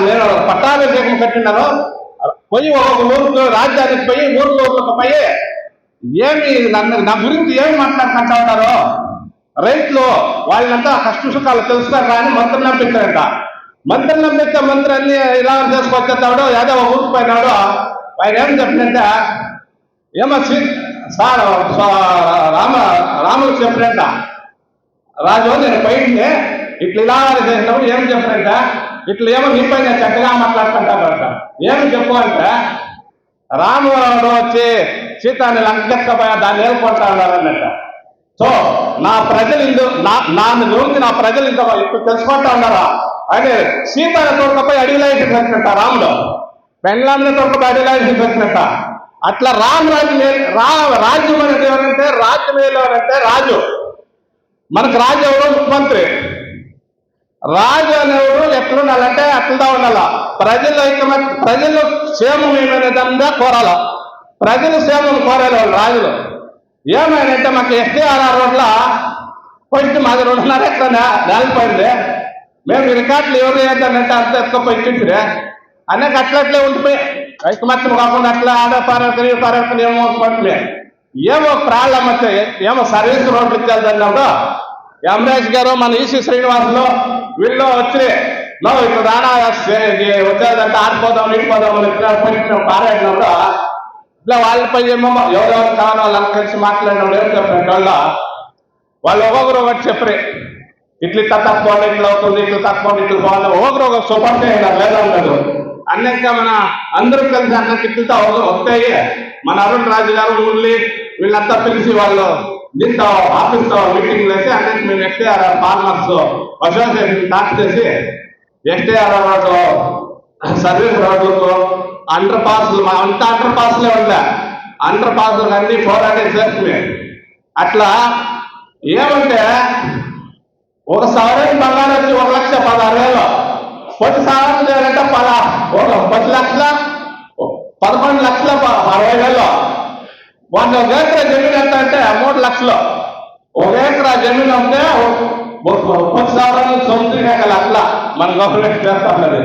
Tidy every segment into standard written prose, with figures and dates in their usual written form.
నేను పట్టాభిషేకం కట్టినాను పోయి ఒక ఊరికి రాజ్యానికి పోయి ఊర్లకు పోయి ఏమి నా గురించి ఏమి మాట్లాడుకుంటా ఉంటారు రైతులు వాళ్ళంతా కష్ట సుఖాలు తెలుసుకున్నారు కానీ మంత్రులు నంపించారంట. మంత్రులు నంపిస్తే మంత్రి అన్ని ఇలా చేసుకొచ్చేస్తాడు. ఏదో ఒక ఊరికి పోయినాడు. ఆయన ఏం చెప్పినంటే ఏమో సార్ రాములు చెప్పినంట రాజు నేను పోయింది ఇట్లా ఇలా చేసినావు ఏం చెప్పినంట ఇట్లా ఏమో నీ పైన చెడ్డగా మాట్లాడుకుంటారంట. ఏమి చెప్పు అంటే రాముడు వచ్చి సీతాన్ని లంకెత్తపోయా దాన్ని ఏలుకుంటా ఉన్నారన్నట్ట. సో నా ప్రజలు నాన్న గురించి నా ప్రజలు ఇప్పుడు తెలుసుకుంటా ఉన్నారా అంటే సీతాన్ని తోడుకపోయి అడవిలో పెట్టినట్ట రాముడు పెండ్లాన్ని తోడుకపోయి అడవిలో పెట్టినట్ట. అట్లా రాజ్యం అనేది ఎవరంటే రాజ్యం అంటే రాజు మనకు రాజు ఎవరు ముఖ్యమంత్రి. రాజు అనేవాడు ఎట్లుండాలంటే అట్లా ఉండాల. ప్రజలు క్షేమం ఏమైనా కోరాల. ప్రజలు క్షేమం కోరాలి వాళ్ళు రాజులు. ఏమైనంటే మాకు ఎస్టీఆర్ఆర్ రోడ్ల కొంచెం మాది 2.5 ఎకరా నేలిపోయింది. మేము రికార్డులు ఎవరు ఏంటంటే అంత ఎత్తుకపోయి ఇచ్చింటిరే అనేక అట్లట్లే ఉండిపోయి ఐకమత్యం కాకుండా అట్లా పారేసుకుని ఏమో అనుకుంటున్నాయి. ఏమో ప్రాబ్లం వచ్చాయి. ఏమో సర్వీస్ రోడ్లు ఇచ్చారు అన్నప్పుడు అమరేష్ గారు మన ఈసీ శ్రీనివాసులు వీళ్ళు వచ్చి ఇప్పుడు రానా వచ్చేదంటే ఆడిపోదాం ఇడిపోదాం పారాడినప్పుడు ఇట్లా వాళ్ళపై ఏమో ఎవరెవరు కావాలో వాళ్ళని కలిసి మాట్లాడినప్పుడు ఏం చెప్పినట్టు వాళ్ళు ఒక్కొక్కరు ఒకటి చెప్పరే ఇట్లా తక్కువండి ఇట్లా అవుతుంది ఇట్లా తక్కువండి ఇట్లా పోవాలి ఒక్కొక్కరు ఒక సూపర్ లేదా ఉండదు. అన్నింకా మన అందరూ కలిసి అన్నకి ఇట్లతో వస్తాయి. మన అరుణ్ రాజు గారు మురళి వీళ్ళంతా పిలిచి వాళ్ళు దీంతో ఆఫీస్తో మీటింగ్ వేసి అన్నింటి మేము ఎస్టీఆర్ఆర్ ఫార్మర్స్ అసోసియేషన్ స్టార్ట్ చేసి ఎస్టీఆర్ఆర్ రోడ్డు సర్వీస్ రోడ్లకు అండర్ పాస్లు అంతా అండర్ పాస్లే ఉంటాయి. అండర్ పాస్లు అన్ని పోరాటం చేస్తుంది. అట్లా ఏమంటే ఒక సవరణ బంగారం వచ్చి 1,16,000 10 సవరణ చేయాలంటే 10 లక్షల 11 లక్షల 60,000 1 ఎకరా జమీన్ ఎంత అంటే 3 లక్షలు. 1 ఎకరా జమీన్ అంటే 10 సవరణలు సొంతం అట్లా మన గవర్నమెంట్ చేస్తున్నది.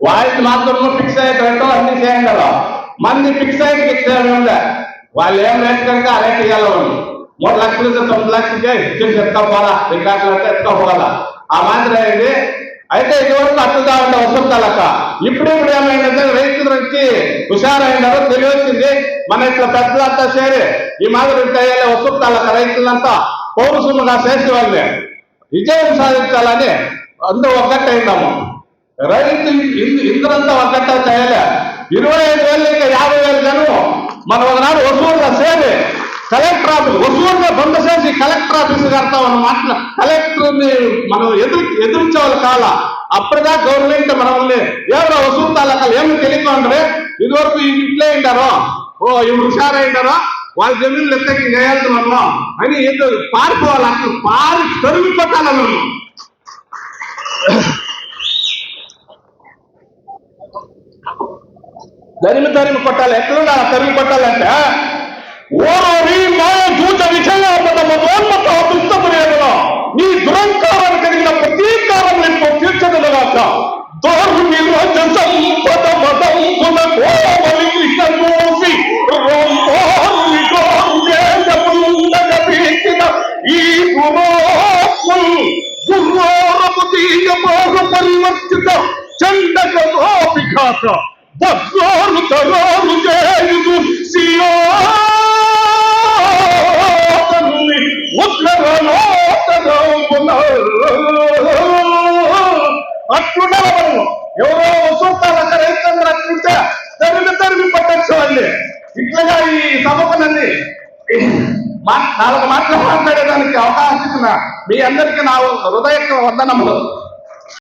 వాళ్ళకి మాత్రం ఫిక్స్ అయ్యేటట్టు అన్ని చేయం కదా. మంది ఫిక్స్ అయ్యి ఫిక్స్ అయ్యే వాళ్ళు ఏం రేట్ కనుక ఆ రేట్ ఇవ్వాలి. 3 లక్షలు 9 లక్షలకే ఇచ్చేసి ఎత్తుకోపోవాలా రికార్డులు అంటే ఎత్తుకోపోవాలా ఆ మాదిరి అయింది. అయితే ఇదివరకు అట్లా ఉంటే వస్తుందాలక్క. ఇప్పుడు ఏమైందంటే రైతులు వచ్చి హుషారైనారో తెలియొచ్చింది. మన ఇట్లా పెద్దలంతా చేరి ఈ మాదిరి ఉంటాయో వస్తుందాలక్క. రైతులంతా పౌరుషముగా చేసే వాళ్ళే విజయం సాధించాలని అందరూ ఒక్కటైనాము. రైతు ఇంద్రంతా ఒక్కట చేయాలి. 25,000 ఇంకా 50,000 జనం మనం ఒకనాడు వసూరుగా చేరి కలెక్టర్ ఆఫీస్ వసూరుగా బంద చేసి కలెక్టర్ ఆఫీస్ కడతాం అన్నమాట. కలెక్టర్ని మనం ఎదుర్చవాలి కాల అప్పటిదా గవర్నమెంట్ మనల్ని ఎవరో వసూలు తాలూకాలు ఏమి తెలియకుండ్రే ఇదివరకు ఇట్లే ఉంటారో ఇప్పుడు హుషారైంటారో వాళ్ళ జమీన్లు ఎత్తకి చేయాలి మనం అని ఏదో పారిపోవాలి. అసలు తరుగు పట్టాలి మనం. తరిమి కొట్టాలి. ఎట్లా తరిమి కొట్టాలంటే ఓరోరి మాయ దూత విషయాపదమోన్మతో నీ దురంకారం కలిగిన ప్రతీకారం నీకు తీర్చదలుగాక. దోరు నిరోధ సంపద మదంపున కోమలి కృష్ణ కోసి ఈ గురోరపు తీయమోహ పరివర్తిత చండక గోపికాక భద్రోరు తరోరు చేయుదు సియో అట్లుండాలి. మనం ఎవరో వసూతాలక్క రైతులందరూ అట్లుంటే తరిమి పట్టచ్చుకోండి. ఇట్లాగా ఈ సభకునండి 4 మాటలు మాట్లాడేదానికి అవకాశం ఇచ్చిన మీ అందరికీ నా హృదయ వందనములు.